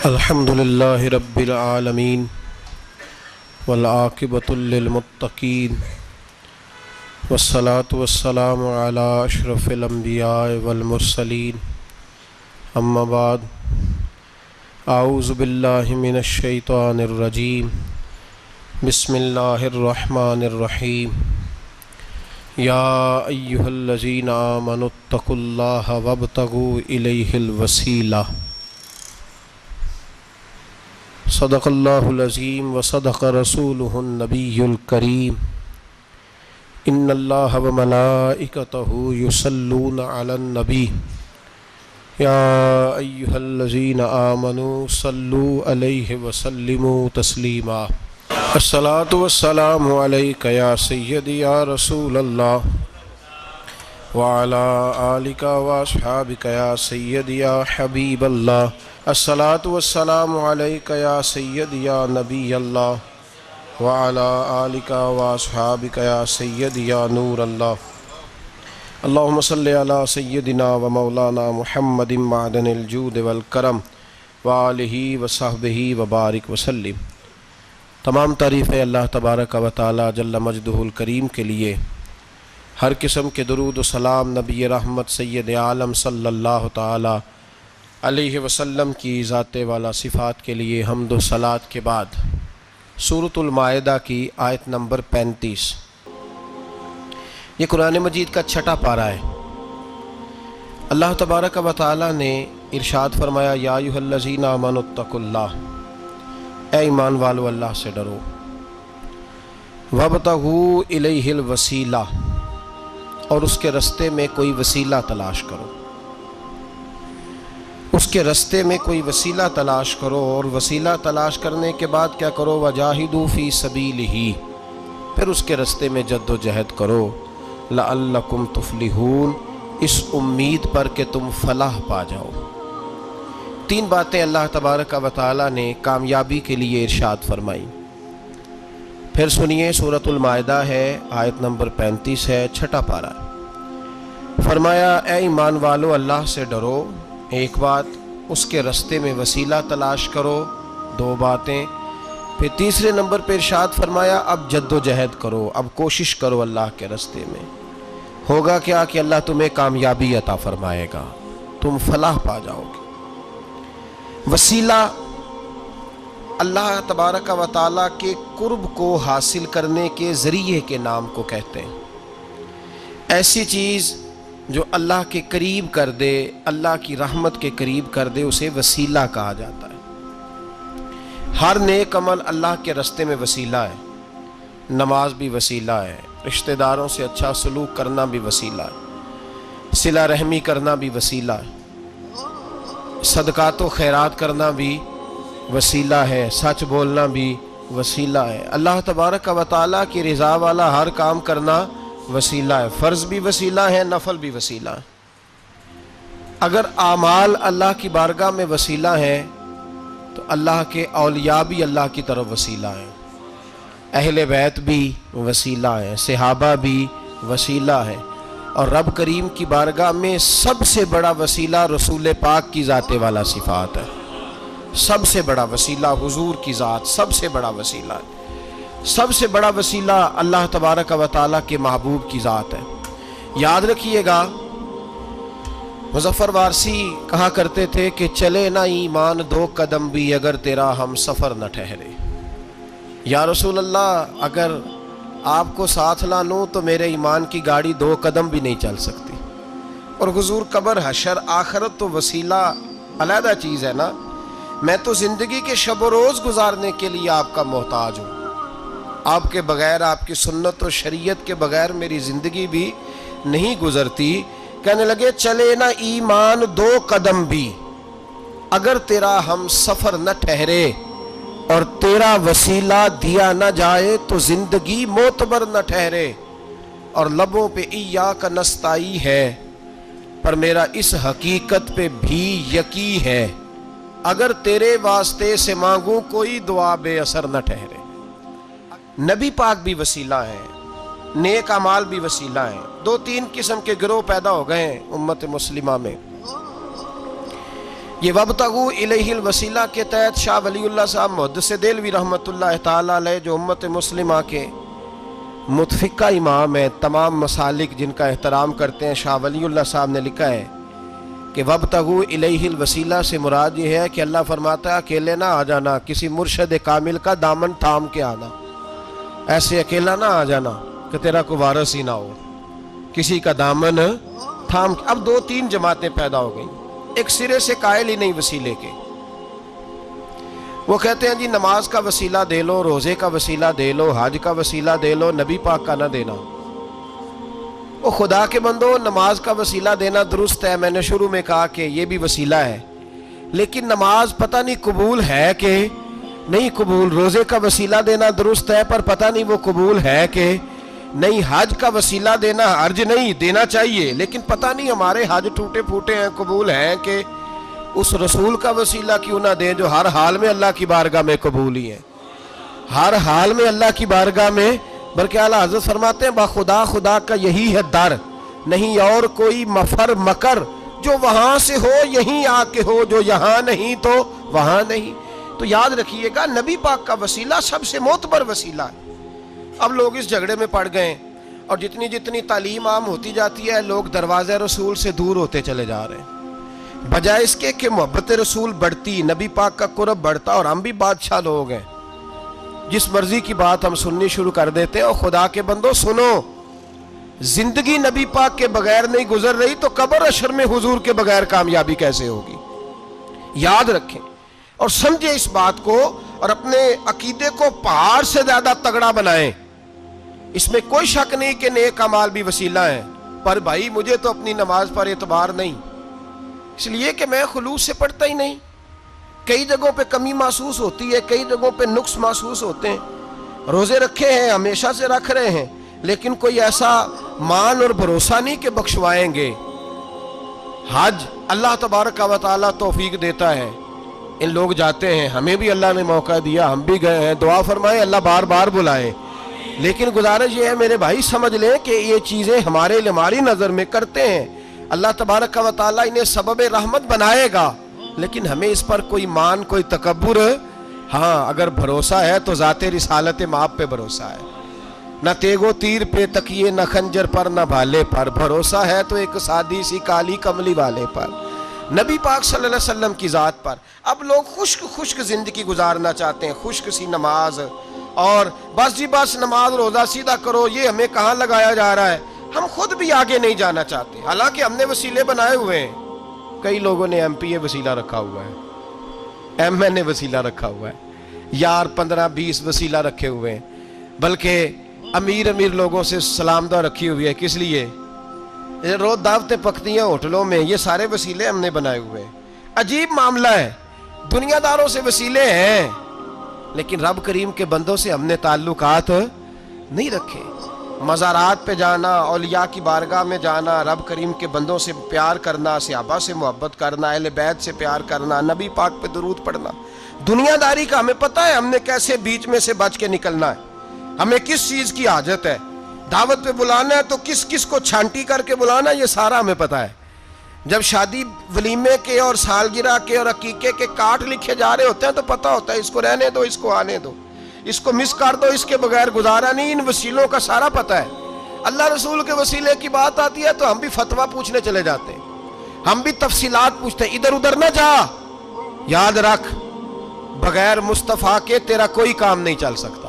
الحمد للہ رب العالمین والعاقبۃ للمتقین والصلاة والسلام علی اشرف الانبیاء والمرسلین اما بعد اعوذ باللہ من الشیطان الرجیم بسم اللہ الرحمن الرحیم یا ایہا الذین آمنوا اتقوا اللہ وابتغوا الیہ الوسیلہ صدق اللہ العظیم وصدق رسولہ النبی الکریم ان اللہ وملائکتہ یصلون علی النبی یا ایہا الذین آمنوا صلوا علیہ وسلموا تسلیما الصلاۃ والسلام علیک یا سیدی یا رسول اللہ وعلی آلک واصحابک یا سیدی یا حبیب اللہ الصلاۃ والسلام علیک یا سیدی یا نبی اللہ وعلی آلک واصحابک یا سیدی یا نور اللہ اللہم صلی علی سیدنا و مولانا محمد معدن الجود والکرم وآلہ وصحبہ وبارک وسلم۔ تمام تعریفیں اللہ تبارک و تعالی جل مجدہ الکریم کے لیے، ہر قسم کے درود و سلام نبی رحمت سید عالم صلی اللہ تعالی علیہ وسلم کی ذات والا صفات کے لیے حمد و صلات کے بعد سورۃ المائدہ کی آیت نمبر 35، یہ قرآن مجید کا چھٹا پارہ ہے۔ اللہ تبارک و تعالی نے ارشاد فرمایا یا ایھا الذین آمنوا اتقوا اللہ، اے ایمان والو اللہ سے ڈرو، وابتغوا الیہ الوسیلہ، اور اس کے رستے میں کوئی وسیلہ تلاش کرو، اس کے رستے میں کوئی وسیلہ تلاش کرو، اور وسیلہ تلاش کرنے کے بعد کیا کرو؟ وجاہدوا فی سبیلہ، پھر اس کے رستے میں جد و جہد کرو، لعلکم تفلحون، اس امید پر کہ تم فلاح پا جاؤ۔ تین باتیں اللہ تبارک و تعالی نے کامیابی کے لیے ارشاد فرمائی۔ پھر سنیے، سورۃ المائدہ ہے، آیت نمبر 35 ہے، چھٹا پارہ۔ فرمایا اے ایمان والو اللہ سے ڈرو، ایک بات، اس کے رستے میں وسیلہ تلاش کرو، دو باتیں، پھر تیسرے نمبر پہ ارشاد فرمایا اب جد و جہد کرو، اب کوشش کرو اللہ کے رستے میں۔ ہوگا کیا کہ اللہ تمہیں کامیابی عطا فرمائے گا، تم فلاح پا جاؤ گے۔ وسیلہ اللہ تبارک و تعالیٰ کے قرب کو حاصل کرنے کے ذریعے کے نام کو کہتے ہیں۔ ایسی چیز جو اللہ کے قریب کر دے، اللہ کی رحمت کے قریب کر دے، اسے وسیلہ کہا جاتا ہے۔ ہر نیک عمل اللہ کے رستے میں وسیلہ ہے۔ نماز بھی وسیلہ ہے، رشتہ داروں سے اچھا سلوک کرنا بھی وسیلہ ہے، صلہ رحمی کرنا بھی وسیلہ ہے، صدقات و خیرات کرنا بھی وسیلہ ہے، سچ بولنا بھی وسیلہ ہے۔ اللہ تبارک و تعالیٰ کی رضا والا ہر کام کرنا وسیلہ ہے، فرض بھی وسیلہ ہے، نفل بھی وسیلہ ہے۔ اگر اعمال اللہ کی بارگاہ میں وسیلہ ہیں تو اللہ کے اولیاء بھی اللہ کی طرف وسیلہ ہیں، اہل بیت بھی وسیلہ ہیں، صحابہ بھی وسیلہ ہیں، اور رب کریم کی بارگاہ میں سب سے بڑا وسیلہ رسول پاک کی ذات والا صفات ہے۔ سب سے بڑا وسیلہ حضور کی ذات، سب سے بڑا وسیلہ ہے۔ سب سے بڑا وسیلہ اللہ تبارک و تعالیٰ کے محبوب کی ذات ہے۔ یاد رکھیے گا، مظفر وارسی کہا کرتے تھے کہ چلے نہ ایمان دو قدم بھی اگر تیرا ہم سفر نہ ٹھہرے۔ یا رسول اللہ، اگر آپ کو ساتھ نہ لوں تو میرے ایمان کی گاڑی دو قدم بھی نہیں چل سکتی۔ اور حضور قبر، حشر، آخرت تو وسیلہ علیحدہ چیز ہے نا۔ میں تو زندگی کے شب و روز گزارنے کے لیے آپ کا محتاج ہوں، آپ کے بغیر، آپ کی سنت و شریعت کے بغیر میری زندگی بھی نہیں گزرتی۔ کہنے لگے چلے نہ ایمان دو قدم بھی اگر تیرا ہم سفر نہ ٹھہرے، اور تیرا وسیلہ دیا نہ جائے تو زندگی معتبر نہ ٹھہرے۔ اور لبوں پہ ایاک نستعین ہے، پر میرا اس حقیقت پہ بھی یقین ہے، اگر تیرے واسطے سے مانگوں کوئی دعا بے اثر نہ ٹھہرے۔ نبی پاک بھی وسیلہ ہیں، نیک اعمال بھی وسیلہ ہیں۔ دو تین قسم کے گروہ پیدا ہو گئے ہیں امت مسلمہ میں۔ یہ وابتغوا الیہ الوسیلہ کے تحت شاہ ولی اللہ صاحب محدث دہلوی رحمۃ اللہ تعالیٰ علیہ جو امت مسلمہ کے متفقہ امام ہیں، تمام مسالک جن کا احترام کرتے ہیں، شاہ ولی اللہ صاحب نے لکھا ہے کہ وابتغوا الیہ الوسیلہ سے مراد یہ ہے کہ اللہ فرماتا ہے اکیلے نہ آ جانا، کسی مرشد کامل کا دامن تھام کے آنا، ایسے اکیلا نہ آ جانا کہ تیرا کوئی وارث ہی نہ ہو، کسی کا دامن تھام کے۔ اب 2-3 جماعتیں پیدا ہو گئیں، ایک سرے سے قائل ہی نہیں وسیلے کے، وہ کہتے ہیں جی نماز کا وسیلہ دے لو، روزے کا وسیلہ دے لو، حج کا وسیلہ دے لو، نبی پاک کا نہ دینا۔ وہ خدا کے بندو، نماز کا وسیلہ دینا درست ہے، میں نے شروع میں کہا کہ یہ بھی وسیلہ ہے، لیکن نماز پتہ نہیں قبول ہے کہ نہیں قبول۔ روزے کا وسیلہ دینا درست ہے پر پتہ نہیں وہ قبول ہے کہ نہیں۔ حج کا وسیلہ دینا حرج نہیں، دینا چاہیے، لیکن پتہ نہیں ہمارے حج ٹوٹے پھوٹے ہیں، قبول ہیں کہ اس رسول کا وسیلہ کیوں نہ دیں جو ہر حال میں اللہ کی بارگاہ میں قبول ہی ہے، ہر حال میں اللہ کی بارگاہ میں۔ بلکہ اعلیٰ حضرت فرماتے ہیں باخدا خدا کا یہی ہے در، نہیں اور کوئی مفر مکر، جو وہاں سے ہو یہیں آ کے ہو، جو یہاں نہیں تو وہاں نہیں۔ تو یاد رکھیے گا نبی پاک کا وسیلہ سب سے معتبر وسیلہ ہے۔ اب لوگ اس جھگڑے میں پڑ گئے اور جتنی تعلیم عام ہوتی جاتی ہے لوگ دروازہ رسول سے دور ہوتے چلے جا رہے ہیں، بجائے اس کے کہ محبت رسول بڑھتی، نبی پاک کا قرب بڑھتا، اور ہم بھی بادشاہ لوگ ہیں، جس مرضی کی بات ہم سننی شروع کر دیتے ہیں۔ اور خدا کے بندو سنو، زندگی نبی پاک کے بغیر نہیں گزر رہی تو قبر حشر میں حضور کے بغیر کامیابی کیسے ہوگی؟ یاد رکھیں اور سمجھیں اس بات کو، اور اپنے عقیدے کو پہاڑ سے زیادہ تگڑا بنائیں۔ اس میں کوئی شک نہیں کہ نیک اعمال بھی وسیلہ ہیں، پر بھائی مجھے تو اپنی نماز پر اعتبار نہیں، اس لیے کہ میں خلوص سے پڑھتا ہی نہیں۔ کئی جگہوں پہ کمی محسوس ہوتی ہے، کئی جگہوں پہ نقص محسوس ہوتے ہیں۔ روزے رکھے ہیں، ہمیشہ سے رکھ رہے ہیں، لیکن کوئی ایسا مان اور بھروسہ نہیں کہ بخشوائیں گے۔ حج اللہ تبارک و تعالیٰ توفیق دیتا ہے، ان لوگ جاتے ہیں، ہمیں بھی اللہ نے موقع دیا، ہم بھی گئے ہیں، دعا فرمائیں اللہ بار بار بلائے۔ لیکن گزارش یہ ہے میرے بھائی سمجھ لیں کہ یہ چیزیں ہماری نظر میں کرتے ہیں، اللہ تبارک و تعالیٰ انہیں سبب رحمت بنائے گا، لیکن ہمیں اس پر کوئی مان، کوئی تکبر، ہاں اگر بھروسہ ہے تو ذات رسالت مآب پہ بھروسہ ہے، نہ تیگ و تیر پہ تکیے، نہ خنجر پر، نہ بھالے پر، بھروسہ ہے تو ایک سادی سی کالی کملی والے پر، نبی پاک صلی اللہ علیہ وسلم کی ذات پر۔ اب لوگ خشک زندگی گزارنا چاہتے ہیں، خشک سی نماز، اور بس جی بس نماز روزہ سیدھا کرو، یہ ہمیں کہاں لگایا جا رہا ہے۔ ہم خود بھی آگے نہیں جانا چاہتے، حالانکہ ہم نے وسیلے بنائے ہوئے ہیں۔ کئی لوگوں نے ایم پی اے وسیلہ رکھا ہوا ہے، ایم این اے وسیلہ رکھا ہوا ہے، یار 15-20 وسیلہ رکھے ہوئے ہیں، بلکہ امیر لوگوں سے سلام دعا رکھی ہوئی ہے۔ کس لیے؟ روز دعوتیں پکتی ہیں ہوٹلوں میں، یہ سارے وسیلے ہم نے بنائے ہوئے ہیں۔ عجیب معاملہ ہے، دنیا داروں سے وسیلے ہیں لیکن رب کریم کے بندوں سے ہم نے تعلقات نہیں رکھے۔ مزارات پہ جانا، اولیاء کی بارگاہ میں جانا، رب کریم کے بندوں سے پیار کرنا، صحابہ سے محبت کرنا، اہل بیت سے پیار کرنا، نبی پاک پہ درود پڑھنا، دنیا داری کا ہمیں پتہ ہے ہم نے کیسے بیچ میں سے بچ کے نکلنا ہے، ہمیں کس چیز کی حاجت ہے، دعوت پہ بلانا ہے تو کس کو چھانٹی کر کے بلانا ہے، یہ سارا ہمیں پتہ ہے۔ جب شادی ولیمے کے اور سالگرہ کے اور عقیقے کے کارڈ لکھے جا رہے ہوتے ہیں تو پتہ ہوتا ہے اس کو رہنے دو، اس کو آنے دو، اس کو مس کر دو، اس کے بغیر گزارا نہیں۔ ان وسیلوں کا سارا پتہ ہے۔ اللہ رسول کے وسیلے کی بات آتی ہے تو ہم بھی فتویٰ پوچھنے چلے جاتے ہیں، ہم بھی تفصیلات پوچھتے ہیں، ادھر ادھر نہ جا۔ یاد رکھ بغیر مصطفیٰ کے تیرا کوئی کام نہیں چل سکتا،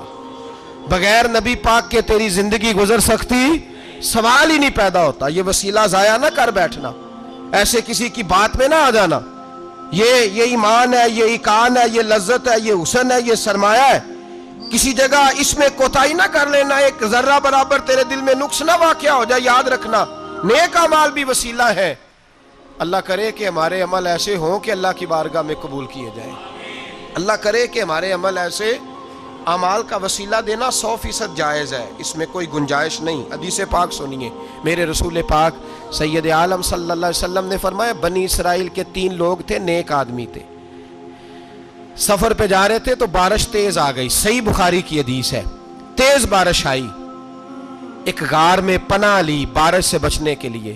بغیر نبی پاک کے تیری زندگی گزر سکتی سوال ہی نہیں پیدا ہوتا۔ یہ وسیلہ ضائع نہ کر بیٹھنا، ایسے کسی کی بات میں نہ آ جانا۔ یہ ایمان ہے، یہ ایقان ہے، یہ لذت ہے، یہ حسن ہے، یہ سرمایہ ہے، کسی جگہ اس میں کوتاہی نہ کر لینا، ایک ذرہ برابر تیرے دل میں نقص نہ واقع ہو جائے۔ یاد رکھنا نیک اعمال بھی وسیلہ ہے۔ اللہ کرے کہ ہمارے عمل ایسے ہوں کہ اللہ کی بارگاہ میں قبول کیے جائیں، اللہ کرے کہ ہمارے عمل ایسے اعمال کا وسیلہ دینا 100% جائز ہے، اس میں کوئی گنجائش نہیں۔ حدیث پاک سنیے، میرے رسول پاک سید عالم صلی اللہ علیہ وسلم نے فرمایا بنی اسرائیل کے 3 لوگ تھے، نیک آدمی تھے، سفر پہ جا رہے تھے تو بارش تیز آ گئی، صحیح بخاری کی حدیث ہے، تیز بارش آئی، ایک غار میں پناہ لی بارش سے بچنے کے لیے۔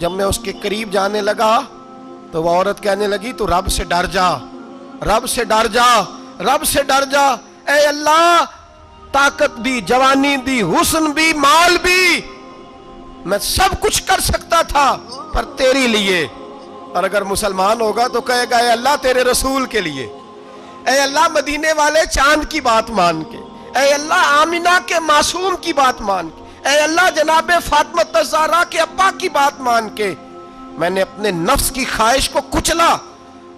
جب میں اس کے قریب جانے لگا تو وہ عورت کہنے لگی تو رب سے ڈر جا، رب سے ڈر جا، رب سے ڈر جا۔ اے اللہ، طاقت بھی، جوانی بھی، حسن بھی، مال بھی، میں سب کچھ کر سکتا تھا پر تیری لیے۔ اور اگر مسلمان ہوگا تو کہے گا اے اللہ تیرے رسول کے لیے، اے اللہ مدینے والے چاند کی بات مان کے، اے اللہ آمنہ کے معصوم کی بات مان کے، اے اللہ جناب فاطمہ الزہرا کے ابا کی بات مان کے میں نے اپنے نفس کی خواہش کو کچلا،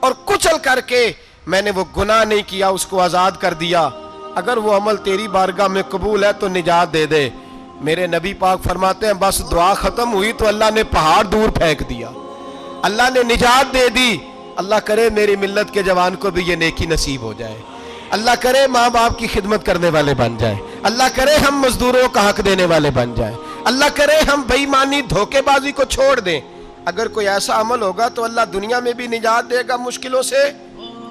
اور کچل کر کے میں نے وہ گناہ نہیں کیا، اس کو آزاد کر دیا۔ اگر وہ عمل تیری بارگاہ میں قبول ہے تو نجات دے دے۔ میرے نبی پاک فرماتے ہیں بس دعا ختم ہوئی تو اللہ نے پہاڑ دور پھینک دیا، اللہ نے نجات دے دی۔ اللہ کرے میری ملت کے جوان کو بھی یہ نیکی نصیب ہو جائے، اللہ کرے ماں باپ کی خدمت کرنے والے بن جائیں، اللہ کرے ہم مزدوروں کا حق دینے والے بن جائیں، اللہ کرے ہم بے ایمانی دھوکے بازی کو چھوڑ دیں۔ اگر کوئی ایسا عمل ہوگا تو اللہ دنیا میں بھی نجات دے گا مشکلوں سے،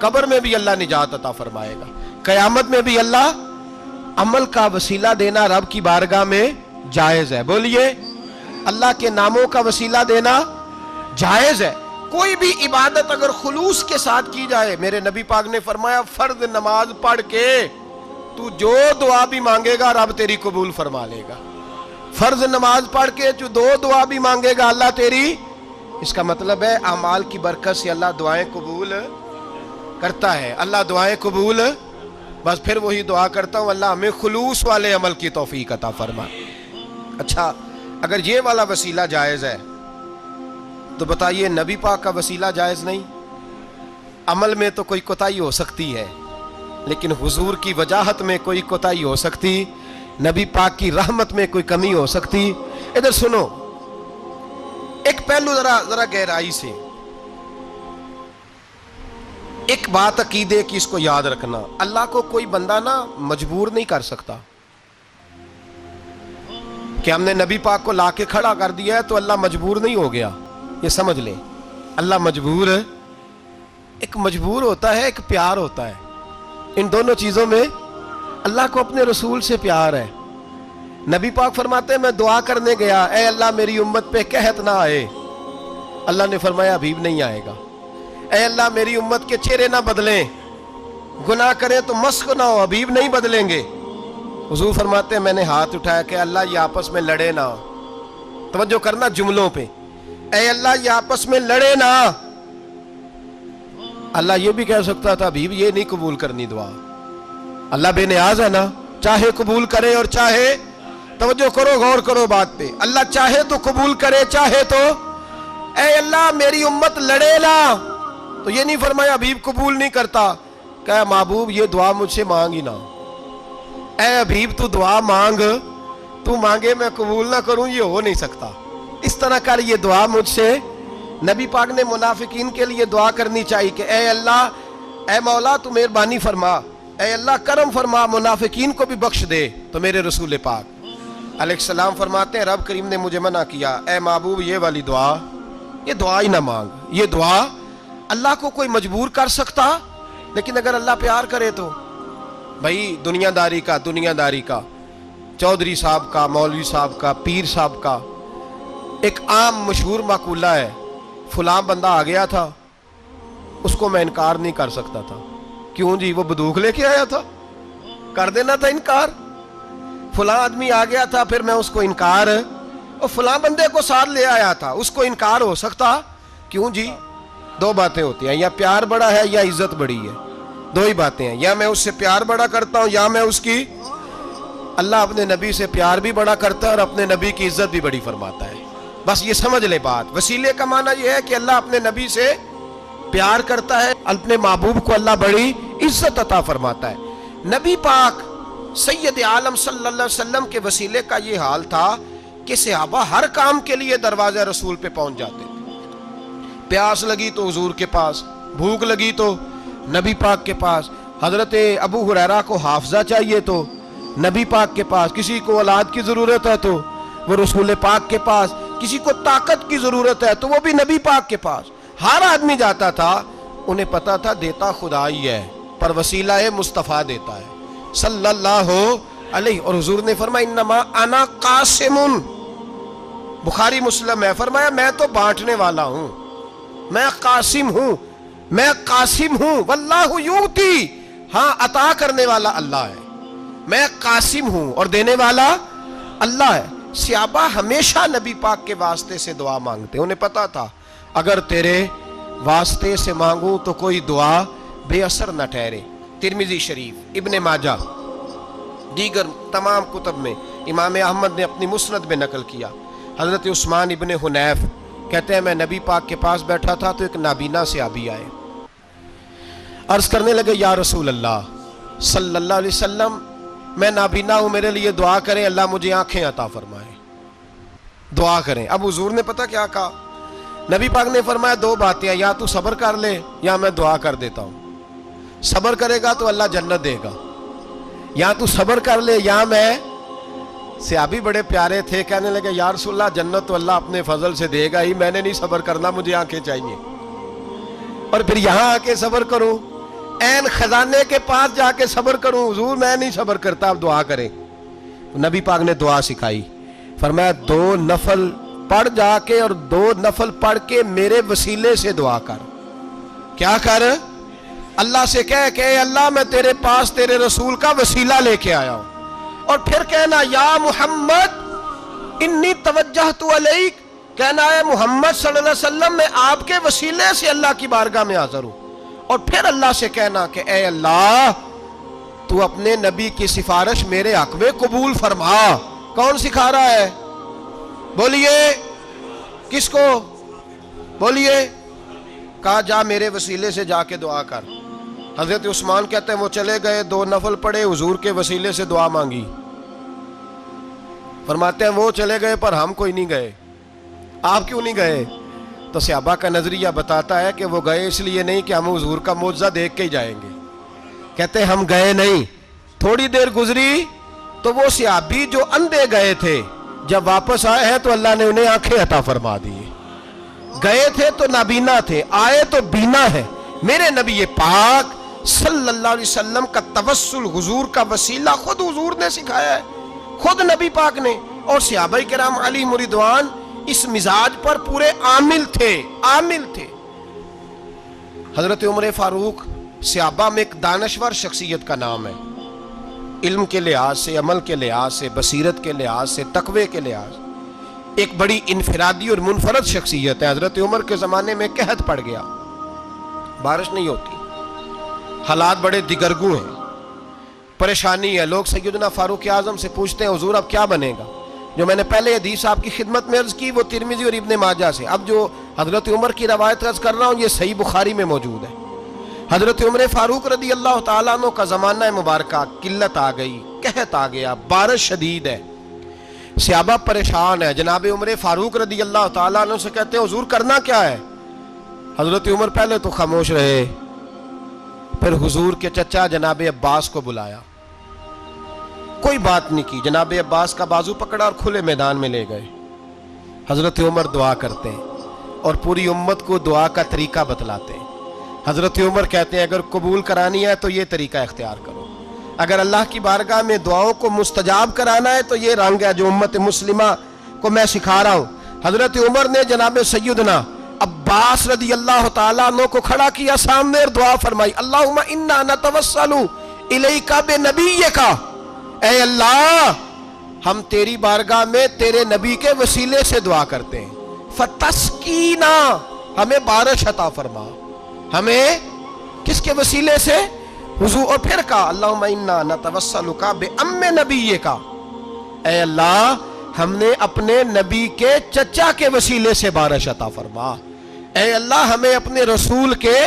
قبر میں بھی اللہ نجات عطا فرمائے گا، قیامت میں بھی اللہ۔ عمل کا وسیلہ دینا رب کی بارگاہ میں جائز ہے، بولیے اللہ کے ناموں کا وسیلہ دینا جائز ہے۔ کوئی بھی عبادت اگر خلوص کے ساتھ کی جائے، میرے نبی پاک نے فرمایا فرض نماز پڑھ کے تو جو دعا بھی مانگے گا رب تیری قبول فرما لے گا۔ فرض نماز پڑھ کے جو دو دعا بھی مانگے گا اللہ تیری، اس کا مطلب ہے اعمال کی برکت سے اللہ دعائیں قبول کرتا ہے، اللہ دعائیں قبول۔ بس پھر وہی دعا کرتا ہوں اللہ ہمیں خلوص والے عمل کی توفیق عطا فرما۔ اچھا اگر یہ والا وسیلہ جائز ہے تو بتائیے نبی پاک کا وسیلہ جائز نہیں؟ عمل میں تو کوئی کوتاہی ہو سکتی ہے لیکن حضور کی وجاہت میں کوئی کوتاہی ہو سکتی، نبی پاک کی رحمت میں کوئی کمی ہو سکتی۔ ادھر سنو ایک پہلو ذرا گہرائی سے، ایک بات عقیدے کی اس کو یاد رکھنا، اللہ کو کوئی بندہ نا مجبور نہیں کر سکتا کہ ہم نے نبی پاک کو لا کے کھڑا کر دیا ہے تو اللہ مجبور نہیں ہو گیا، یہ سمجھ لیں۔ اللہ مجبور ہے، ایک مجبور ہوتا ہے، ایک پیار ہوتا ہے، ان دونوں چیزوں میں اللہ کو اپنے رسول سے پیار ہے۔ نبی پاک فرماتے ہیں میں دعا کرنے گیا اے اللہ میری امت پہ قحط نہ آئے، اللہ نے فرمایا حبیب نہیں آئے گا۔ اے اللہ میری امت کے چہرے نہ بدلیں، گناہ کریں تو مسخ نہ ہو، حبیب نہیں بدلیں گے۔ حضور فرماتے ہیں میں نے ہاتھ اٹھایا کہ اللہ یہ آپس میں لڑے نہ، توجہ کرنا جملوں پہ، اے اللہ یہ آپس میں لڑے نہ۔ اللہ یہ بھی کہہ سکتا تھا حبیب یہ نہیں قبول کرنی دعا، اللہ بے نیاز ہے نا، چاہے قبول کرے اور چاہے، توجہ کرو غور کرو بات پہ، اللہ چاہے تو قبول کرے چاہے تو، اے اللہ میری امت لڑے نہ، تو یہ نہیں فرمایا حبیب قبول نہیں کرتا، کہ محبوب یہ دعا مجھ سے مانگ ہی نہ، اے حبیب تو دعا مانگ، تو مانگے میں قبول نہ کروں، یہ ہو نہیں سکتا، اس طرح کر یہ دعا مجھ سے۔ نبی پاک نے منافقین کے لیے دعا کرنی چاہیے کہ اے اللہ، اے مولا تو مہربانی فرما، اے اللہ کرم فرما، منافقین کو بھی بخش دے۔ تو میرے رسول پاک علیہ السلام فرماتے ہیں رب کریم نے مجھے منع کیا، اے محبوب یہ والی دعا، یہ دعا ہی نہ مانگ، یہ دعا اللہ کو کوئی مجبور کر سکتا، لیکن اگر اللہ پیار کرے تو بھائی دنیا داری کا چودھری صاحب کا، مولوی صاحب کا، پیر صاحب کا ایک عام مشہور مقولہ ہے، فلاں بندہ آ گیا تھا اس کو میں انکار نہیں کر سکتا تھا، کیوں جی وہ بندوق لے کے آیا تھا، کر دینا تھا انکار۔ فلاں آدمی آ گیا تھا پھر میں اس کو انکار، اور فلاں بندے کو ساتھ لے آیا تھا اس کو انکار ہو سکتا، کیوں جی؟ دو باتیں ہوتی ہیں، یا پیار بڑا ہے یا عزت بڑی ہے، دو ہی باتیں ہیں، یا میں اس سے پیار بڑا کرتا ہوں یا میں اس کی۔ اللہ اپنے نبی سے پیار بھی بڑا کرتا ہے اور اپنے نبی کی عزت بھی بڑی فرماتا ہے، بس یہ سمجھ لے بات۔ وسیلے کا معنی یہ ہے کہ اللہ اپنے نبی سے پیار کرتا ہے، اپنے محبوب کو اللہ بڑی عزت عطا فرماتا ہے۔ نبی پاک سید عالم صلی اللہ علیہ وسلم کے وسیلے کا یہ حال تھا کہ صحابہ ہر کام کے لیے دروازہ رسول پہ پہنچ جاتے تھے، پیاس لگی تو حضور کے پاس، بھوک لگی تو نبی پاک کے پاس، حضرت ابو ہریرہ کو حافظہ چاہیے تو نبی پاک کے پاس، کسی کو اولاد کی ضرورت ہے تو وہ رسول پاک کے پاس، کسی کو طاقت کی ضرورت ہے تو وہ بھی نبی پاک کے پاس، ہر آدمی جاتا تھا، انہیں پتا تھا دیتا خدا ہی ہے پر وسیلہ مصطفیٰ دیتا ہے صلی اللہ علیہ۔ اور حضور نے فرمایا انما انا قاسم، بخاری مسلم ہے، فرمایا میں تو بانٹنے والا ہوں، میں قاسم ہوں، میں قاسم ہوں، واللہ یؤتی، ہاں عطا کرنے والا اللہ ہے، میں قاسم ہوں اور دینے والا اللہ ہے۔ صحابہ ہمیشہ نبی پاک کے واسطے سے دعا مانگتے، انہیں پتا تھا اگر تیرے واسطے سے مانگوں تو کوئی دعا بے اثر نہ ٹھہرے۔ ترمذی شریف، ابن ماجہ، دیگر تمام کتب میں امام احمد نے اپنی مسند میں نقل کیا، حضرت عثمان ابن حنیف کہتے ہیں میں نبی پاک کے پاس بیٹھا تھا تو ایک نابینا صحابی آئے، عرض کرنے لگے یا رسول اللہ صلی اللہ علیہ وسلم میں نابینا ہوں، میرے لیے دعا کریں، اللہ مجھے آنکھیں عطا فرمائے، دعا کریں۔ اب حضور نے پتہ کیا کہا؟ نبی پاک نے فرمایا دو باتیں ہیں، یا تو صبر کر لے یا میں دعا کر دیتا ہوں، صبر کرے گا تو اللہ جنت دے گا، یا تو صبر کر لے یا میں۔ صحابی بڑے پیارے تھے، کہنے لگے یا رسول اللہ جنت تو اللہ اپنے فضل سے دے گا ہی، میں نے نہیں صبر کرنا، مجھے آنکھیں چاہیے، اور پھر یہاں آ کے صبر کروں، این خزانے کے پاس جا کے صبر کروں؟ حضور میں نہیں صبر کرتا، آپ دعا کریں۔ نبی پاک نے دعا سکھائی، فرمایا دو نفل پڑھ جا کے اور دو نفل پڑھ کے میرے وسیلے سے دعا کر۔ کیا کر؟ اللہ سے کہہ کہ اے اللہ میں تیرے پاس تیرے رسول کا وسیلہ لے کے آیا ہوں، اور پھر کہنا یا محمد انی توجہت علیک، کہنا ہے محمد صلی اللہ علیہ وسلم میں آپ کے وسیلے سے اللہ کی بارگاہ میں حاضر ہوں، اور پھر اللہ سے کہنا کہ اے اللہ تو اپنے نبی کی سفارش میرے حق میں قبول فرما۔ کون سکھا رہا ہے؟ بولیے کس کو؟ بولیے۔ کہا جا میرے وسیلے سے جا کے دعا کر۔ حضرت عثمان کہتے ہیں وہ چلے گئے، دو نفل پڑھے، حضور کے وسیلے سے دعا مانگی۔ فرماتے ہیں وہ چلے گئے پر ہم کوئی نہیں گئے۔ آپ کیوں نہیں گئے؟ تو صحابہ کا نظریہ بتاتا ہے کہ وہ گئے اس لیے نہیں کہ ہم حضور کا معجزہ دیکھ کے ہی جائیں گے، کہتے ہیں ہم گئے نہیں۔ تھوڑی دیر گزری تو وہ صحابی جو اندھے گئے تھے جب واپس آئے ہیں تو اللہ نے انہیں آنکھیں عطا فرما دی۔ گئے تھے تو نابینا تھے، آئے تو بینا ہے۔ میرے نبی پاک صلی اللہ علیہ وسلم کا توسل، حضور کا وسیلہ خود حضور نے سکھایا ہے، خود نبی پاک نے، اور صحابہ کرام علیہم رضوان اس مزاج پر پورے عامل تھے۔ حضرت عمر فاروق صحابہ میں ایک دانشور شخصیت کا نام ہے، علم کے لحاظ سے، عمل کے لحاظ سے، بصیرت کے لحاظ سے، تقوی کے لحاظ سے ایک بڑی انفرادی اور منفرد شخصیت ہے۔ حضرت عمر کے زمانے میں قحط پڑ گیا، بارش نہیں ہوتی، حالات بڑے دگرگوں ہیں، پریشانی ہے۔ لوگ سیدنا فاروق اعظم سے پوچھتے ہیں حضور اب کیا بنے گا؟ جو میں نے پہلے حدیث آپ کی خدمت میں عرض کی وہ ترمذی اور ابن ماجہ سے، اب جو حضرت عمر کی روایت عرض کر رہا ہوں یہ صحیح بخاری میں موجود ہے۔ حضرت عمر فاروق رضی اللہ تعالیٰ عنہ کا زمانہ مبارکہ، قلت آ گئی، قحط آ گیا، بارش شدید ہے، صحابہ پریشان ہے۔ جناب عمر فاروق رضی اللہ تعالیٰ عنہ سے کہتے ہیں حضور کرنا کیا ہے؟ حضرت عمر پہلے تو خاموش رہے، پھر حضور کے چچا جناب عباس کو بلایا، کوئی بات نہیں کی، جناب عباس کا بازو پکڑا اور کھلے میدان میں لے گئے۔ حضرت عمر دعا کرتے ہیں اور پوری امت کو دعا کا طریقہ بتلاتے ہیں۔ حضرت عمر کہتے ہیں اگر قبول کرانی ہے تو یہ طریقہ اختیار کرو، اگر اللہ کی بارگاہ میں دعاؤں کو مستجاب کرانا ہے تو یہ رنگ ہے جو امت مسلمہ کو میں سکھا رہا ہوں۔ حضرت عمر نے جناب سیدنا عباس رضی اللہ تعالیٰ عنہ کو کھڑا کیا سامنے اور دعا فرمائی، اللہم انا نتوسل الیک بنبیک، اے اللہ ہم تیری بارگاہ میں تیرے نبی کے وسیلے سے دعا کرتے ہیں، فتسقینا، ہمیں بارش عطا فرما۔ ہمیں کس کے وسیلے سے؟ حضور۔ اور پھر کہا اللہم انا نتوسلک بام نبیک، اے اللہ ہم نے اپنے نبی کے چچا کے وسیلے سے بارش عطا فرما، اے اللہ ہمیں اپنے رسول کے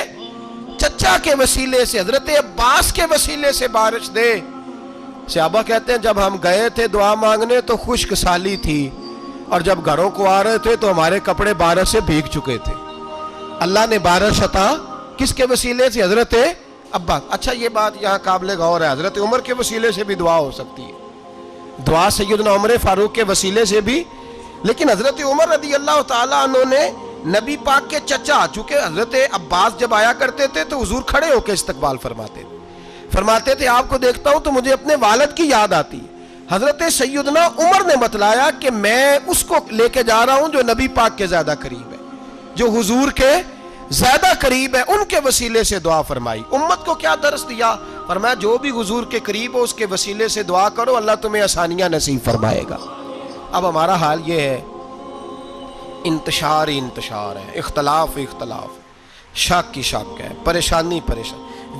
چچا کے وسیلے سے، حضرت عباس کے وسیلے سے بارش دے۔ صحابہ کہتے ہیں جب ہم گئے تھے دعا مانگنے تو خشک سالی تھی، اور جب گھروں کو آ رہے تھے تو ہمارے کپڑے بارش سے بھیگ چکے تھے۔ اللہ نے بارش عطا کس کے وسیلے سے؟ حضرت عباس۔ اچھا یہ بات یہاں قابل غور ہے، حضرت عمر کے وسیلے سے بھی دعا ہو سکتی ہے، دعا سیدنا عمر فاروق کے وسیلے سے بھی، لیکن حضرت عمر رضی اللہ تعالیٰ عنہ نے نبی پاک کے چچا، چونکہ حضرت عباس جب آیا کرتے تھے تو حضور کھڑے ہو کے استقبال فرماتے تھے، آپ کو دیکھتا ہوں تو مجھے اپنے والد کی یاد آتی ہے۔ حضرت سیدنا عمر نے بتلایا کہ میں اس کو لے کے جا رہا ہوں جو نبی پاک کے زیادہ قریب ہے، جو حضور کے زیادہ قریب ہے، ان کے وسیلے سے دعا فرمائی۔ امت کو کیا درس دیا؟ فرمایا جو بھی حضور کے قریب ہو اس کے وسیلے سے دعا کرو، اللہ تمہیں آسانیاں نصیب فرمائے گا۔ اب ہمارا حال یہ ہے، انتشار ہی انتشار ہے، اختلاف شک کی شک ہے، پریشانی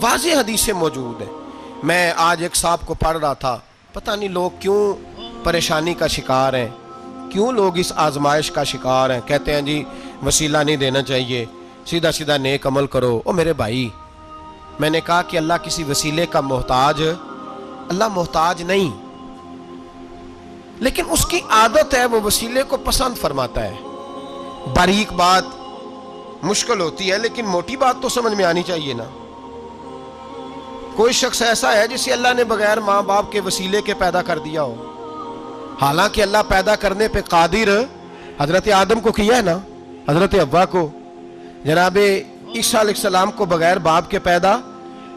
واضح حدیثیں موجود ہیں۔ میں آج ایک صاحب کو پڑھ رہا تھا، پتہ نہیں لوگ کیوں پریشانی کا شکار ہیں، کیوں لوگ اس آزمائش کا شکار ہیں، کہتے ہیں جی وسیلہ نہیں دینا چاہیے، سیدھا سیدھا نیک عمل کرو۔ او میرے بھائی، میں نے کہا کہ اللہ کسی وسیلے کا محتاج، اللہ محتاج نہیں، لیکن اس کی عادت ہے وہ وسیلے کو پسند فرماتا ہے۔ باریک بات مشکل ہوتی ہے لیکن موٹی بات تو سمجھ میں آنی چاہیے نا۔ کوئی شخص ایسا ہے جسے اللہ نے بغیر ماں باپ کے وسیلے کے پیدا کر دیا ہو، حالانکہ اللہ پیدا کرنے پہ قادر حضرت آدم کو کیا ہے نا، حضرت حوا کو، جناب عیسیٰ علیہ السلام کو بغیر باپ کے پیدا،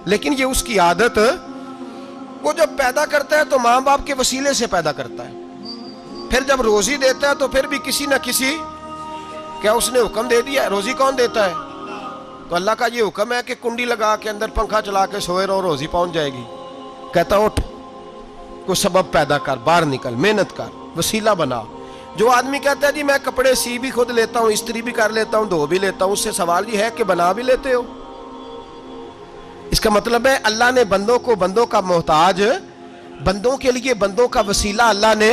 لیکن یہ اس کی عادت، وہ جب پیدا کرتا ہے تو ماں باپ کے وسیلے سے پیدا کرتا ہے، پھر جب روزی دیتا ہے تو پھر بھی کسی نہ کسی، کیا اس نے حکم دے دیا؟ روزی کون دیتا ہے؟ تو اللہ کا یہ حکم ہے کہ کنڈی لگا کے اندر پنکھا چلا کے سوئے رہو، روزی پہنچ جائے گی۔ کہتا اٹھ، کوئی سبب پیدا کر، باہر نکل، محنت کر، وسیلہ بنا۔ جو آدمی کہتا ہے جی میں کپڑے سی بھی خود لیتا ہوں، استری بھی کر لیتا ہوں، دھو بھی لیتا ہوں، اس سے سوال یہ ہے کہ بنا بھی لیتے ہو؟ اس کا مطلب ہے اللہ نے بندوں کو بندوں کا محتاج، بندوں کے لیے بندوں کا وسیلہ اللہ نے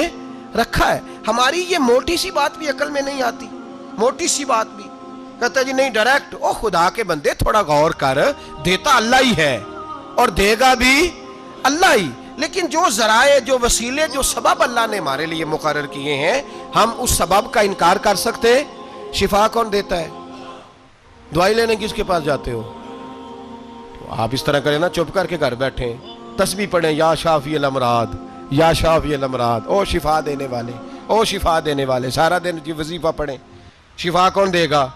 رکھا ہے۔ ہماری یہ موٹی سی بات بھی عقل میں نہیں آتی، موٹی سی بات بھی کہتا ہے جی نہیں ڈائریکٹ، او خدا کے بندے تھوڑا غور کر، دیتا اللہ ہی ہے اور دے گا بھی اللہ ہی، لیکن جو ذرائع، جو وسیلے، جو سبب اللہ نے ہمارے لیے مقرر کیے ہیں، ہم اس سبب کا انکار کر سکتے؟ شفا کون دیتا ہے؟ دوائی لینے کس کے پاس جاتے ہو؟ آپ اس طرح کریں نا، چپ کر کے گھر بیٹھیں، تسبیح پڑھیں، یا شافی الامراض، یا شافی الامراض، او شفا دینے والے، او شفا دینے والے، سارا دن جی وظیفہ پڑھیں، شفا کون دے گا؟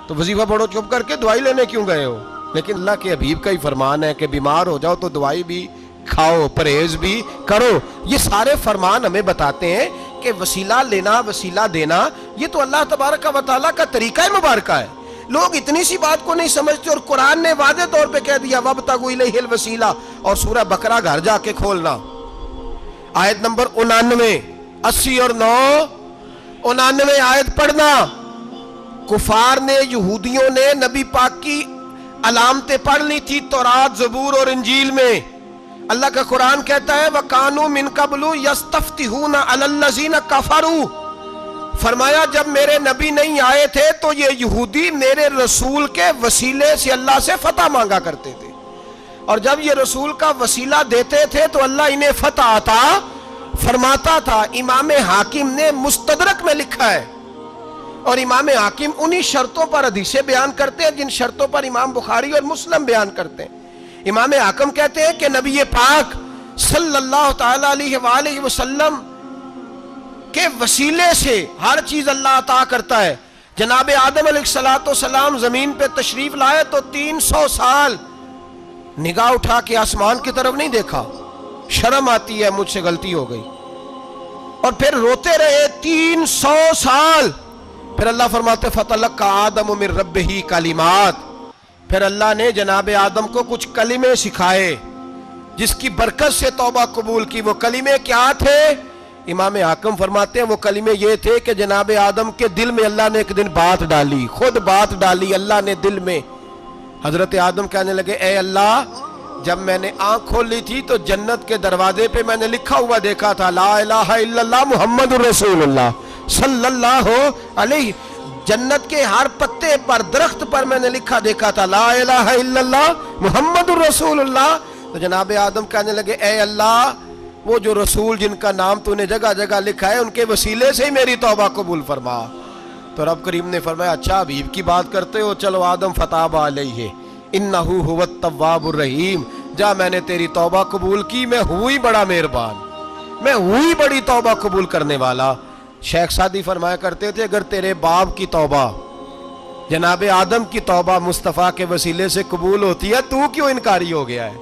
تو وظیفہ پڑھو چپ کر کے، دوائی لینے کیوں گئے ہو؟ لیکن اللہ کے حبیب کا ہی فرمان ہے کہ بیمار ہو جاؤ تو دوائی بھی کھاؤ، پرہیز بھی کرو۔ یہ سارے فرمان ہمیں بتاتے ہیں کہ وسیلہ لینا، وسیلہ دینا، یہ تو اللہ تبارک و تعالیٰ کا طریقہ مبارکہ ہے۔ لوگ اتنی سی بات کو نہیں سمجھتے، اور قرآن نے واضح طور پہ کہہ دیا وَابْتَغُوا إِلَيْهِ الْوَسِيلَةَ، اور سورہ بقرہ گھر جا کے کھولنا، آیت نمبر 99، 80 اور 9، 99 آیت پڑھنا۔ کفار نے، یہودیوں نے نبی پاک کی علامتیں پڑھ لی تھی تورات، زبور اور انجیل میں۔ اللہ کا قرآن کہتا ہے وَكَانُوا مِن قَبْلُ يَسْتَفْتِحُونَ عَلَى الَّذِينَ كَفَرُوا، فرمایا جب میرے نبی نہیں آئے تھے تو یہ یہودی میرے رسول کے وسیلے سے اللہ سے فتح مانگا کرتے تھے، اور جب یہ رسول کا وسیلہ دیتے تھے تو اللہ انہیں فتح عطا فرماتا تھا۔ امام حاکم نے مستدرک میں لکھا ہے، اور امام حاکم انہی شرطوں پر حدیثیں بیان کرتے ہیں جن شرطوں پر امام بخاری اور مسلم بیان کرتے ہیں۔ امام حاکم کہتے ہیں کہ نبی پاک صلی اللہ تعالی علیہ وآلہ وسلم کے وسیلے سے ہر چیز اللہ عطا کرتا ہے۔ جناب آدم علیہ السلام زمین پہ تشریف لائے تو 300 سال نگاہ اٹھا کے آسمان کی طرف نہیں دیکھا، شرم آتی ہے مجھ سے غلطی ہو گئی، اور پھر روتے رہے 300 سال۔ پھر اللہ فرماتے فَتَلَقَّى آدَمُ مِن رَبِّهِ کلمات، پھر اللہ نے جناب آدم کو کچھ کلمے سکھائے جس کی برکت سے توبہ قبول کی۔ وہ کلمے کیا تھے؟ امام حاکم فرماتے ہیں وہ کلمے یہ تھے کہ جناب آدم کے دل میں اللہ نے ایک دن بات ڈالی، خود بات ڈالی اللہ نے دل میں۔ حضرت آدم کہنے لگے اے اللہ، جب میں نے آنکھ کھول لی تھی تو جنت کے دروازے پہ میں نے لکھا ہوا دیکھا تھا لا الہ الا اللہ محمد الرسول اللہ صلی اللہ علیہ، جنت کے ہر پتے پر، درخت پر میں نے لکھا دیکھا تھا لا الہ الا اللہ محمد الرسول اللہ۔ تو جناب آدم کہنے لگے اے اللہ، وہ جو رسول جن کا نام تو نے جگہ جگہ لکھا ہے ان کے وسیلے سے ہی میری توبہ قبول فرما۔ تو رب کریم نے فرمایا اچھا حبیب کی بات کرتے ہو، چلو آدم فتاب علیہ انہ هو التواب الرحیم، جا میں نے تیری توبہ قبول کی، میں ہوئی بڑا مہربان، میں ہوئی بڑی توبہ قبول کرنے والا۔ شیخ سعدی فرمایا کرتے تھے اگر تیرے باپ کی توبہ، جناب آدم کی توبہ مصطفیٰ کے وسیلے سے قبول ہوتی ہے تو کیوں انکاری ہو گیا ہے؟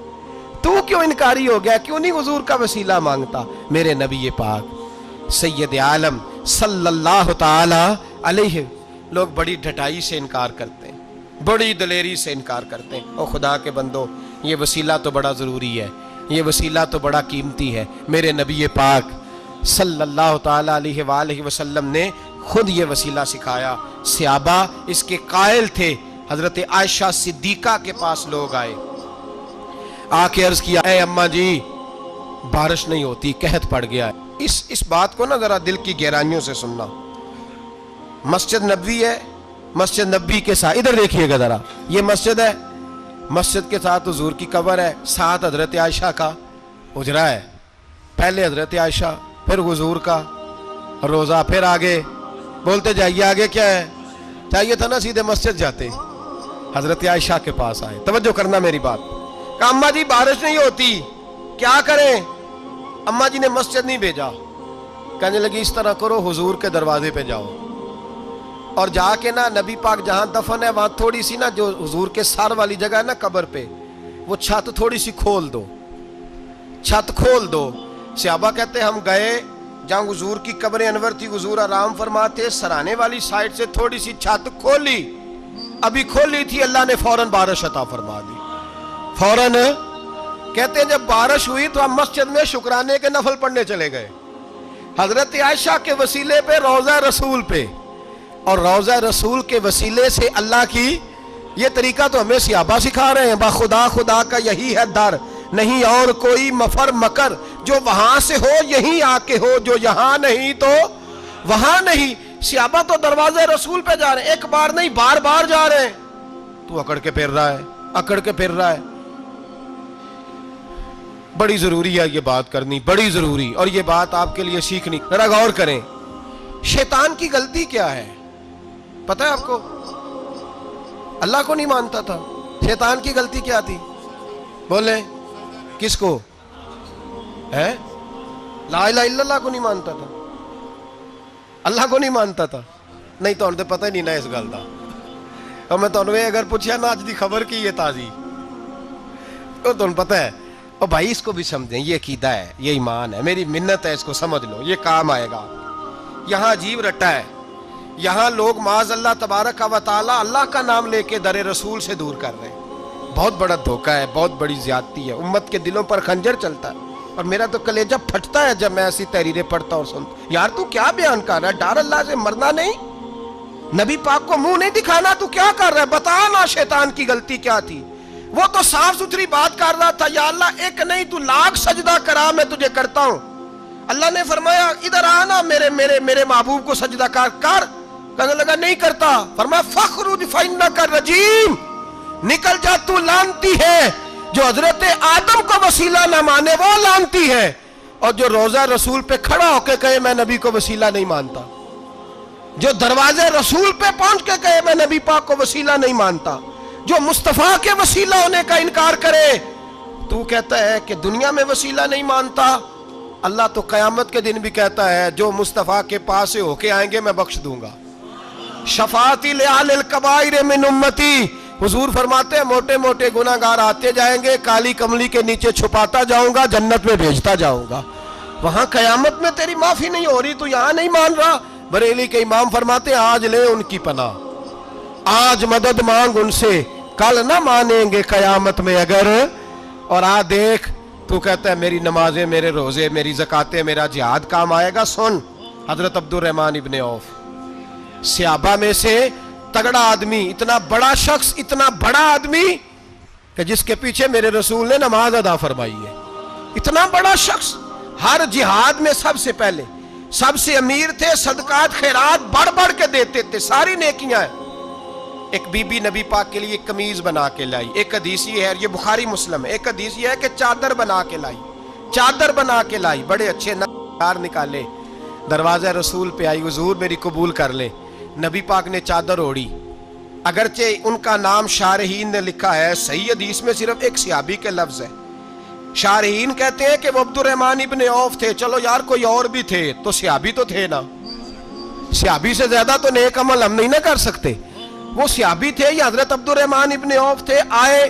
تو کیوں انکاری ہو گیا؟ کیوں نہیں حضور کا وسیلہ مانگتا؟ میرے نبی پاک سید عالم صلی اللہ تعالی علیہ، لوگ بڑی ڈھٹائی سے انکار کرتے ہیں، بڑی دلیری سے انکار کرتے ہیں۔ او خدا کے بندو، یہ وسیلہ تو بڑا ضروری ہے، یہ وسیلہ تو بڑا قیمتی ہے۔ میرے نبی پاک صلی اللہ تعالی علیہ وآلہ وسلم نے خود یہ وسیلہ سکھایا۔ صحابہ اس کے قائل تھے۔ حضرت عائشہ صدیقہ کے پاس لوگ آئے، آ کے عرض کیا، اے اماں جی بارش نہیں ہوتی، قحط پڑ گیا ہے۔ اس بات کو نا ذرا دل کی گہرائیوں سے سننا۔ مسجد نبوی ہے، مسجد نبوی کے ساتھ ادھر دیکھیے گا ذرا، یہ مسجد ہے، مسجد کے ساتھ حضور کی قبر ہے، ساتھ حضرت عائشہ کا حجرہ ہے، پہلے حضرت عائشہ پھر حضور کا روزہ، پھر آگے بولتے جائیے آگے کیا ہے؟ چاہیے تھا نا سیدھے مسجد جاتے، حضرت عائشہ کے پاس آئے۔ توجہ کرنا میری بات۔ کہ اماں جی بارش نہیں ہوتی، کیا کریں؟ اماں جی نے مسجد نہیں بھیجا، کہنے لگی اس طرح کرو، حضور کے دروازے پہ جاؤ اور جا کے نا نبی پاک جہاں دفن ہے وہاں تھوڑی سی نا جو حضور کے سر والی جگہ ہے نا قبر پہ، وہ چھت تھوڑی سی کھول دو، چھت کھول دو۔ صحابہ کہتے ہم گئے جہاں حضور کی قبر انور تھی، حضور آرام فرماتے، سرانے والی سائڈ سے تھوڑی سی چھت کھولی، ابھی کھولی تھی اللہ نے فوراً بارش عطا فرما دی، فوراً۔ کہتے ہیں جب بارش ہوئی تو ہم مسجد میں شکرانے کے نفل پڑھنے چلے گئے، حضرت عائشہ کے وسیلے پہ، روضہ رسول پہ، اور روضہ رسول کے وسیلے سے اللہ کی یہ طریقہ تو ہمیں صحابہ سکھا رہے ہیں۔ با خدا خدا کا یہی ہے در، نہیں اور کوئی مفر مکر، جو وہاں سے ہو یہیں آ کے ہو، جو یہاں نہیں تو وہاں نہیں۔ صحابہ تو دروازہ رسول پہ جا رہے ہیں، ایک بار نہیں بار بار جا رہے ہیں، تو اکڑ کے پھر رہا ہے، اکڑ کے پھر رہا ہے۔ بڑی ضروری ہے یہ بات کرنی، بڑی ضروری، اور یہ بات آپ کے لیے سیکھنی۔ ذرا غور کریں، شیطان کی غلطی کیا ہے پتہ ہے آپ کو؟ اللہ کو نہیں مانتا تھا۔ شیطان کی غلطی کیا تھی؟ بولیں کس کو؟ ہے لا الہ الا اللہ کو نہیں مانتا تھا، اللہ کو نہیں مانتا تھا۔ نہیں تو انہیں پتہ ہی نہیں نا اس گل دا، اور میں تو انہیں اگر پوچھا نا آج دی خبر کی یہ تازی، تو انہیں پتہ ہے۔ اور بھائی اس کو بھی سمجھیں، یہ عقیدہ ہے، یہ ایمان ہے، میری منت ہے، اس کو سمجھ لو، یہ کام آئے گا۔ یہاں عجیب رٹا ہے، یہاں لوگ معاذ اللہ تبارک و تعالی اللہ کا نام لے کے در رسول سے دور کر رہے ہیں۔ بہت بڑا دھوکہ ہے، بہت بڑی زیادتی ہے، امت کے دلوں پر خنجر چلتا ہے۔ اور میرا تو کلیجہ پھٹتا ہے جب میں ایسی تحریریں پڑھتا اور سنتا، یار تو کیا بیان کر رہا ہے؟ ڈر اللہ سے مرنا نہیں، نبی پاک کو منہ نہیں دکھانا، تو کیا کر رہا ہے؟ بتا نا شیطان کی غلطی کیا تھی؟ وہ تو صاف ستھری بات کر رہا تھا، یا اللہ ایک نہیں تو لاکھ سجدہ کرا میں تجھے کرتا ہوں۔ اللہ نے فرمایا ادھر آنا، میرے محبوب کو سجدہ کر۔ کہنے لگا نہیں کرتا، فرمایا فخرج فإنک رجیم، نکل جا تو لعنتی ہے۔ جو حضرت آدم کو وسیلہ نہ مانے وہ لعنتی ہے، اور جو روضہ رسول پہ کھڑا ہو کے کہے میں نبی کو وسیلہ نہیں مانتا، جو دروازے رسول پہ پہنچ کے کہے میں نبی پاک کو وسیلہ نہیں مانتا، جو مصطفیٰ کے وسیلہ ہونے کا انکار کرے، تو کہتا ہے کہ دنیا میں وسیلہ نہیں مانتا۔ اللہ تو قیامت کے دن بھی کہتا ہے جو مصطفیٰ کے پاس سے ہو کے آئیں گے میں بخش دوں گا۔ شفاعتی لأہل الکبائر من امتی، حضور فرماتے ہیں موٹے موٹے گناہگار آتے جائیں گے، کالی کملی کے نیچے چھپاتا جاؤں گا، جنت میں بھیجتا جاؤں گا۔ وہاں قیامت میں تیری معافی نہیں ہو رہی، تو یہاں نہیں مان رہا۔ بریلی کے امام فرماتے ہیں آج لے ان کی پناہ، آج مدد مانگ ان سے، کل نہ مانیں گے قیامت میں اگر۔ اور دیکھ تو کہتا ہے میری نمازیں، میرے روزے، میری زکاتیں، میرا جہاد کام آئے گا۔ سن، حضرت عبد الرحمن ابن عوف صحابہ میں سے تگڑا آدمی، اتنا بڑا شخص، اتنا بڑا آدمی کہ جس کے پیچھے میرے رسول نے نماز ادا فرمائی ہے، اتنا بڑا شخص، ہر جہاد میں سب سے پہلے، سب سے امیر تھے، صدقات خیرات بڑھ بڑھ کے دیتے تھے، ساری نیکیاں ہیں۔ ایک بی بی نبی پاک کے لیے قمیض بنا کے لائی، ایک حدیث یہ ہے، یہ بخاری مسلم ہے، ایک حدیث یہ ہے کہ چادر بنا کے لائی، چادر بنا کے لائی، بڑے اچھے نار نکالے، دروازہ رسول پہ آئی، حضور میری قبول کر لے۔ نبی پاک نے چادر اوڑی، اگرچہ ان کا نام شارحین نے لکھا ہے، صحیح حدیث میں صرف ایک صحابی کے لفظ ہے۔ شارحین کہتے ہیں کہ وہ عبد الرحمن ابن عوف تھے، چلو یار کوئی اور بھی تھے تو صحابی تو تھے نا، صحابی سے زیادہ تو نیک عمل ہم نہیں نہ کر سکتے، وہ صحابی تھے یا حضرت عبد الرحمن ابن عوف تھے۔ آئے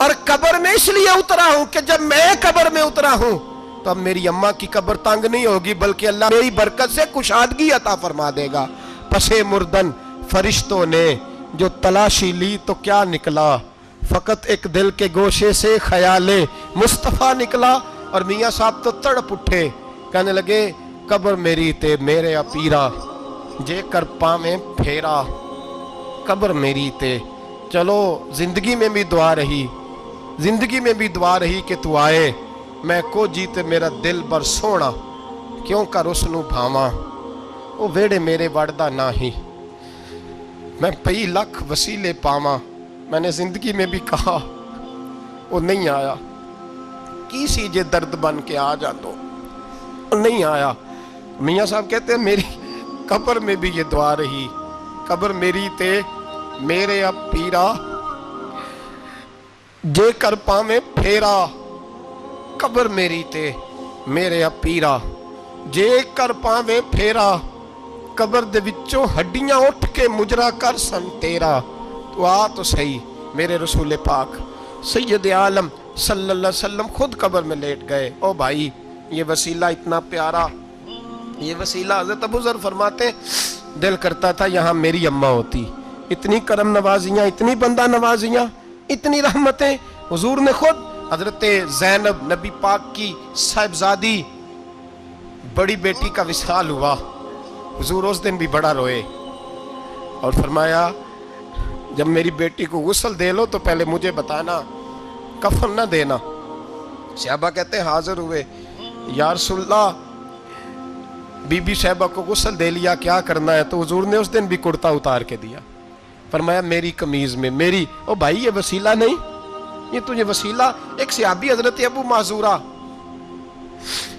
اور قبر میں اس لیے اترا ہوں کہ جب میں قبر میں اترا ہوں تو اب میری اماں کی قبر تنگ نہیں ہوگی، بلکہ اللہ میری برکت سے کشادگی عطا فرما دے گا۔ پسے مردن فرشتوں نے جو تلاشی لی تو کیا نکلا، فقط ایک دل کے گوشے سے خیال مصطفیٰ نکلا۔ اور میاں صاحب تو تڑپ اٹھے، کہنے لگے قبر میری تے میرے پیرا جے کر پاویں پھیرا، قبر میری تے۔ چلو زندگی میں بھی دعا رہی، زندگی میں بھی دعا رہی کہ تو آئے، میں کو جیتے میرا دل بر سونا، کیوں کر اس نو بھاواں وہ ویڑے میرے وڑدا نہ ہی، میں پئی لکھ وسیلے پاواں۔ میں نے زندگی میں بھی کہا وہ نہیں آیا، کی سی جے درد بن کے آ جا تو نہیں آیا۔ میاں صاحب کہتے ہیں میری قبر میں بھی یہ دعا رہی، قبر میری تے میرے اب پیرا جے کر پاویں پھیرا، قبر میری تے میرے اب پیرا جے کر پاویں پھیرا، قبر دے وچوں ہڈیاں اٹھ کے مجرا کر سن تیرا۔ تو آ تو صحیح، میرے رسول پاک سید عالم صلی اللہ علیہ وسلم خود قبر میں لیٹ گئے۔ او بھائی یہ وسیلہ اتنا پیارا، یہ وسیلہ حضرت ابو ذر فرماتے ہیں دل کرتا تھا یہاں میری اماں ہوتی، اتنی کرم نوازیاں، اتنی بندہ نوازیاں، اتنی رحمتیں۔ حضور نے خود حضرت زینب نبی پاک کی صاحبزادی بڑی بیٹی کا وصال ہوا، حضور اس دن بھی بڑا روئے اور فرمایا جب میری بیٹی کو غسل دے لو تو پہلے مجھے بتانا، کفن نہ دینا۔ صحابہ کہتے ہیں حاضر ہوئے، یا رسول اللہ بی بی صاحبہ کو غسل دے لیا، کیا کرنا ہے؟ تو حضور نے اس دن بھی کرتا اتار کے دیا، فرمایا میری قمیض میں میری۔ او بھائی یہ وسیلہ نہیں، یہ تجھے وسیلہ۔ ایک صحابی حضرت ابو معذورہ،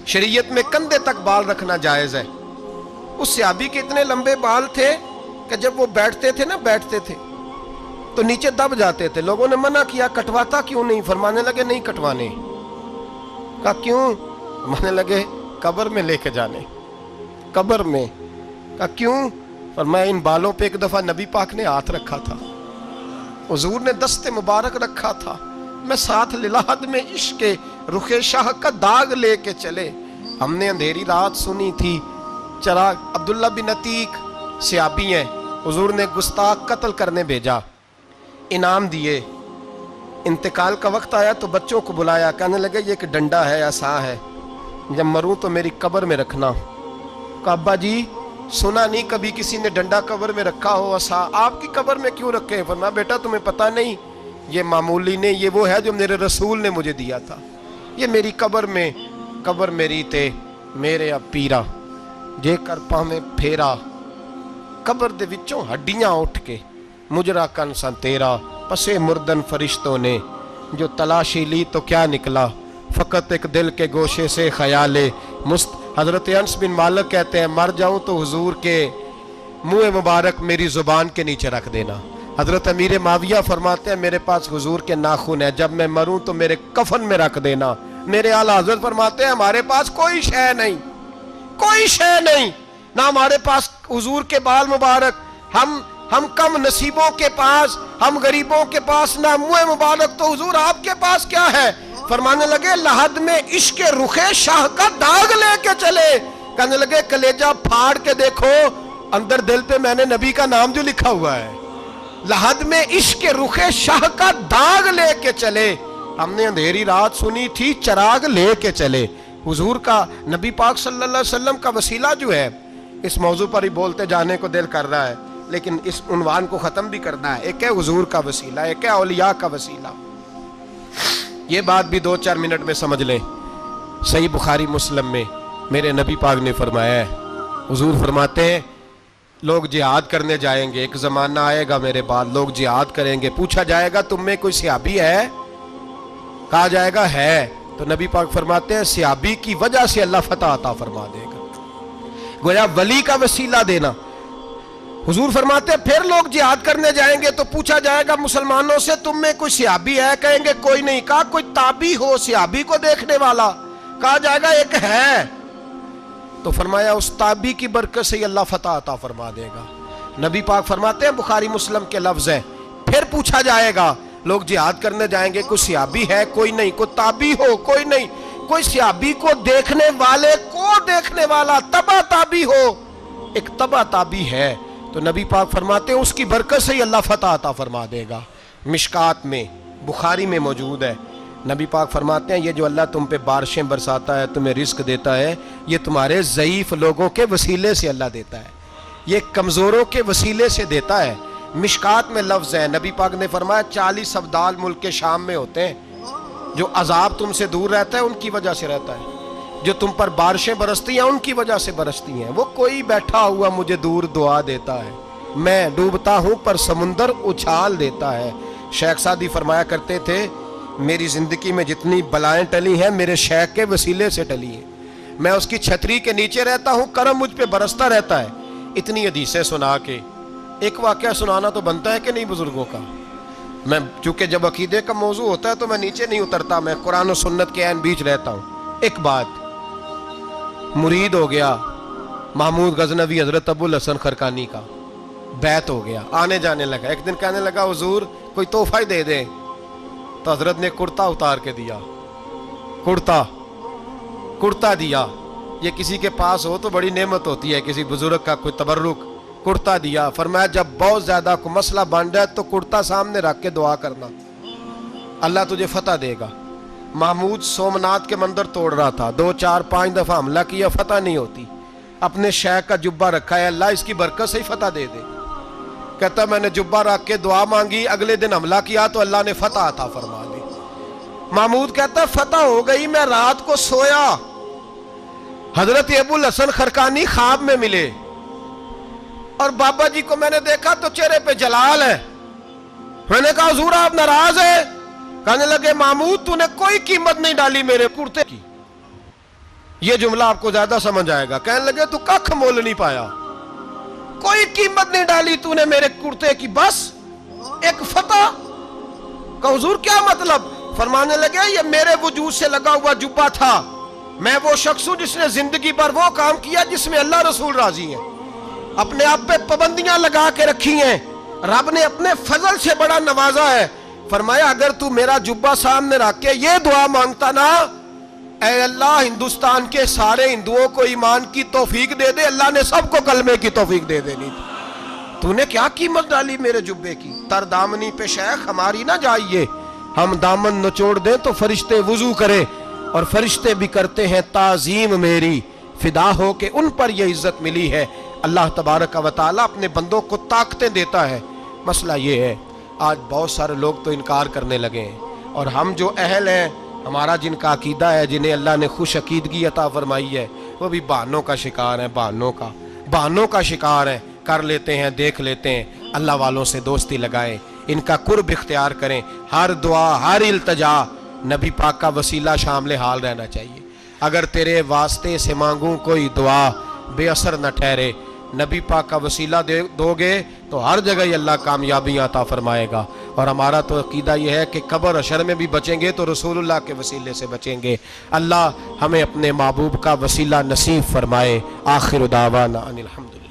شریعت میں کندھے تک بال رکھنا جائز ہے، اس صحابی کے اتنے لمبے بال تھے کہ جب وہ بیٹھتے تھے تو نیچے دب جاتے تھے۔ لوگوں نے منع کیا کٹواتا کیوں نہیں؟ فرمانے لگے نہیں کٹوانے۔ کہا کیوں؟ فرمانے لگے قبر میں لے کے جانے، قبر میں۔ کہا کیوں؟ فرمایا ان بالوں پہ ایک دفعہ نبی پاک نے ہاتھ رکھا تھا، حضور نے دست مبارک رکھا تھا، میں ساتھ للہد میں عشق رخ شاہ کا داغ لے کے چلے، ہم نے اندھیری رات سنی تھی چراغ۔ عبداللہ بن عتیق صحابی ہیں، حضور نے گستاخ قتل کرنے بھیجا، انعام دیے۔ انتقال کا وقت آیا تو بچوں کو بلایا، کہنے لگے یہ ایک ڈنڈا ہے، عصا ہے، جب مروں تو میری قبر میں رکھنا۔ کہا ابا جی سنا نہیں کبھی کسی نے ڈنڈا قبر میں رکھا ہو، عصا آپ کی قبر میں کیوں رکھے؟ فرمایا بیٹا تمہیں پتہ نہیں، یہ معمولی نہیں، یہ وہ ہے جو میرے رسول نے مجھے دیا تھا، یہ میری قبر میں، قبر میری تے میرے اب پیرا جے کر پاویں پھیرا، قبر دے وچوں ہڈیاں اٹھ کے مجرا کن سن تیرا۔ پسے مردن فرشتوں نے جو تلاشی لی تو کیا نکلا، فقط ایک دل کے گوشے سے خیال حضرت انس بن مالک کہتے ہیں مر جاؤں تو حضور کے منہ مبارک میری زبان کے نیچے رکھ دینا۔ حضرت امیر معاویہ فرماتے ہیں میرے پاس حضور کے ناخن ہے، جب میں مروں تو میرے کفن میں رکھ دینا۔ میرے اعلیٰ حضرت فرماتے ہیں ہمارے پاس کوئی شے نہیں، کوئی شے نہیں، نہ ہمارے پاس حضور کے بال مبارک، ہم کم نصیبوں کے پاس، ہم غریبوں کے پاس نہ منہ مبارک، تو حضور آپ کے پاس کیا ہے؟ فرمانے لگے لحد میں عشق رخ شاہ کا داغ لے کے چلے، کہنے لگے کلیجہ پھاڑ کے دیکھو اندر دل پہ میں نے نبی کا نام جو لکھا ہوا ہے، لحد میں عشق رخ شاہ کا داغ لے کے چلے، ہم نے اندھیری رات سنی تھی چراغ لے کے چلے۔ حضور کا نبی پاک صلی اللہ علیہ وسلم کا وسیلہ جو ہے، اس موضوع پر ہی بولتے جانے کو دل کر رہا ہے، لیکن اس عنوان کو ختم بھی کرنا ہے۔ ایک ہے حضور کا وسیلہ، ایک ہے اولیاء کا وسیلہ۔ یہ بات بھی 2-4 منٹ میں سمجھ لیں۔ صحیح بخاری مسلم میں میرے نبی پاک نے فرمایا ہے، حضور فرماتے ہیں لوگ جہاد کرنے جائیں گے، ایک زمانہ آئے گا میرے بعد لوگ جہاد کریں گے، پوچھا جائے گا تم میں کوئی صحابی ہے؟ کہا جائے گا ہے، تو نبی پاک فرماتے ہیں صحابی کی وجہ سے اللہ فتح عطا فرما دے گا۔ گویا ولی کا وسیلہ دینا۔ حضور فرماتے ہیں پھر لوگ جہاد کرنے جائیں گے تو پوچھا جائے گا مسلمانوں سے تم میں کوئی صحابی ہے؟ کہیں گے کوئی نہیں۔ کہا کوئی تابعی ہو صحابی کو دیکھنے والا؟ کہا جائے گا ایک ہے، تو فرمایا اس تابعی کی برکت سے اللہ فتح عطا فرما دے گا۔ نبی پاک فرماتے ہیں بخاری مسلم کے لفظ ہیں، پھر پوچھا جائے گا لوگ جہاد کرنے جائیں گے، کوئی صحابی ہے کوئی نہیں، کوئی تابعی ہو کوئی نہیں، کوئی صحابی کو دیکھنے والے کو دیکھنے والا تبع تابعی ہو، ایک تبع تابعی ہے تو نبی پاک فرماتے ہیں اس کی برکت سے ہی اللہ فتح عطا فرما دے گا۔ مشکات میں بخاری میں موجود ہے، نبی پاک فرماتے ہیں یہ جو اللہ تم پہ بارشیں برساتا ہے، تمہیں رزق دیتا ہے، یہ تمہارے ضعیف لوگوں کے وسیلے سے اللہ دیتا ہے، یہ کمزوروں کے وسیلے سے دیتا ہے۔ مشکات میں لفظ ہے، نبی پاک نے فرمایا 40 ابدال ملک کے شام میں ہوتے ہیں، جو عذاب تم سے دور رہتا ہے ان کی وجہ سے رہتا ہے، جو تم پر بارشیں برستی ہیں ان کی وجہ سے برستی ہیں۔ وہ کوئی بیٹھا ہوا مجھے دور دعا دیتا ہے، میں ڈوبتا ہوں پر سمندر اچھال دیتا ہے۔ شیخ سعدی فرمایا کرتے تھے میری زندگی میں جتنی بلائیں ٹلی ہیں میرے شیخ کے وسیلے سے ٹلی ہیں، میں اس کی چھتری کے نیچے رہتا ہوں، کرم مجھ پہ برستا رہتا ہے۔ اتنی حدیثیں سنا کے ایک واقعہ سنانا تو بنتا ہے کہ نہیں بزرگوں کا؟ میں چونکہ جب عقیدے کا موضوع ہوتا ہے تو میں نیچے نہیں اترتا، میں قرآن و سنت کے عین بیچ رہتا ہوں۔ ایک بات، مرید ہو گیا محمود غزنوی حضرت ابو الحسن خرقانی کا، بیعت ہو گیا، آنے جانے لگا۔ ایک دن کہنے لگا حضور کوئی تحفہ ہی دے دیں، تو حضرت نے کرتا اتار کے دیا، کرتا دیا۔ یہ کسی کے پاس ہو تو بڑی نعمت ہوتی ہے، کسی بزرگ کا کوئی تبرک، کرتا دیا۔ فرمایا جب بہت زیادہ کوئی مسئلہ بن جائے تو کرتا سامنے رکھ کے دعا کرنا، اللہ تجھے فتح دے گا۔ محمود سومناتھ کے مندر توڑ رہا تھا، 2 4 5 دفعہ حملہ کیا، فتح نہیں ہوتی۔ اپنے شیخ کا جبہ رکھا ہے، اللہ اس کی برکت سے ہی فتح دے دے۔ کہتا میں نے جبہ رکھ کے دعا مانگی، اگلے دن حملہ کیا تو اللہ نے فتح عطا فرما دی۔ محمود کہتا فتح ہو گئی، میں رات کو سویا، حضرت ابو الحسن خرقانی خواب میں ملے اور بابا جی کو میں نے دیکھا تو چہرے پہ جلال ہے۔ میں نے کہا حضور آپ ناراض ہیں؟ کہنے لگے محمود تو نے کوئی قیمت نہیں ڈالی میرے کرتے کی۔ یہ جملہ آپ کو زیادہ سمجھ آئے گا۔ کہنے لگے تو ککھ مول نہیں پایا، کوئی قیمت نہیں ڈالی تو نے میرے کرتے کی، بس ایک فتح۔ کہا حضور کیا مطلب؟ فرمانے لگے یہ میرے وجود سے لگا ہوا جبہ تھا، میں وہ شخص ہوں جس نے زندگی پر وہ کام کیا جس میں اللہ رسول راضی ہیں، اپنے آپ پہ پابندیاں لگا کے رکھی ہیں، رب نے اپنے فضل سے بڑا نوازا ہے۔ فرمایا اگر تو میرا جبہ سامنے رکھ کے یہ دعا مانگتا نا، اے اللہ ہندوستان کے سارے ہندوؤں کو ایمان کی توفیق دے دے، اللہ نے سب کو کلمے کی توفیق دے دینی تھی۔ تو نے کیا قیمت ڈالی میرے جبے کی؟ تر دامنی پہ شیخ ہماری نہ جائیے، ہم دامن نچوڑ دیں تو فرشتے وضو کرے، اور فرشتے بھی کرتے ہیں تعظیم میری، فدا ہو کہ ان پر یہ عزت ملی ہے۔ اللہ تبارک و تعالیٰ اپنے بندوں کو طاقتیں دیتا ہے۔ مسئلہ یہ ہے آج بہت سارے لوگ تو انکار کرنے لگے ہیں، اور ہم جو اہل ہیں، ہمارا جن کا عقیدہ ہے، جنہیں اللہ نے خوش عقیدگی عطا فرمائی ہے، وہ بھی بہانوں کا شکار ہیں، بہانوں کا شکار ہیں، کر لیتے ہیں، دیکھ لیتے ہیں۔ اللہ والوں سے دوستی لگائیں، ان کا قرب اختیار کریں، ہر دعا ہر التجا نبی پاک کا وسیلہ شامل حال رہنا چاہیے۔ اگر تیرے واسطے سے مانگوں کوئی دعا بے اثر نہ ٹھہرے، نبی پاک کا وسیلہ دو گے تو ہر جگہ ہی اللہ کامیابیاں عطا فرمائے گا۔ اور ہمارا تو عقیدہ یہ ہے کہ قبر حشر میں بھی بچیں گے تو رسول اللہ کے وسیلے سے بچیں گے۔ اللہ ہمیں اپنے محبوب کا وسیلہ نصیب فرمائے۔ آخر دعوانا ان الحمد للہ۔